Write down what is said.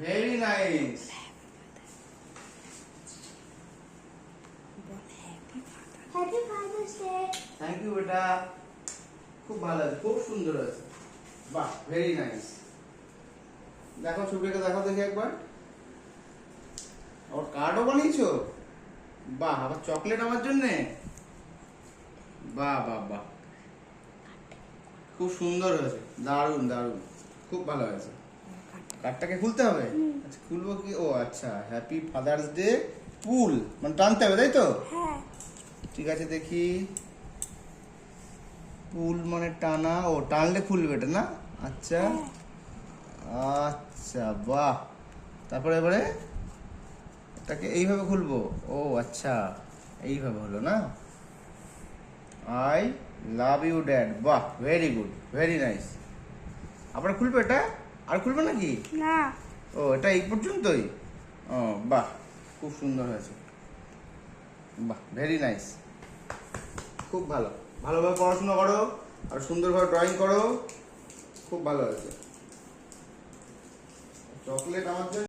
Very nice. Happy father's day. Thank you বেটা, খুব ভালো আছে, খুব সুন্দর আছে। বাহ, ভেরি নাইস। দেখো ছবিটাকে দেখো দেখি একবার। আর কার্ডও বানিয়েছো? বাহ, আবার চকলেট আমার জন্য। বাহ বাহ বাহ, খুব সুন্দর হয়েছে, দারুণ দারুণ, খুব ভালো হয়েছে। কার্ডটাকে খুলতে হবে? আচ্ছা খুলবো কি? ও আচ্ছা, হ্যাপি ফাদার্স ডে পুল, মানে টানতে হবে তাই তো? হ্যাঁ। ঠিক আছে দেখি। পুল মানে টানা, ও টানলে খুলবে এটা না? আচ্ছা আচ্ছা, বাহ। তারপরে এবারে এটাকে এইভাবে খুলবো? ও আচ্ছা, এইভাবে হলো না? I love you dad. বাহ, ভেরি গুড, ভেরি নাইস। আবার খুলবে এটা? আর খুলবে নাকি? না। ও এটা এই পর্যন্তই? ও বাহ, খুব সুন্দর হয়েছে। বাহ, ভেরি নাইস, খুব ভালো। ভালোভাবে পড়াশোনা করো আর সুন্দরভাবে ড্রয়িং করো, খুব ভালো হয়েছে। চকলেট আমার জন্য।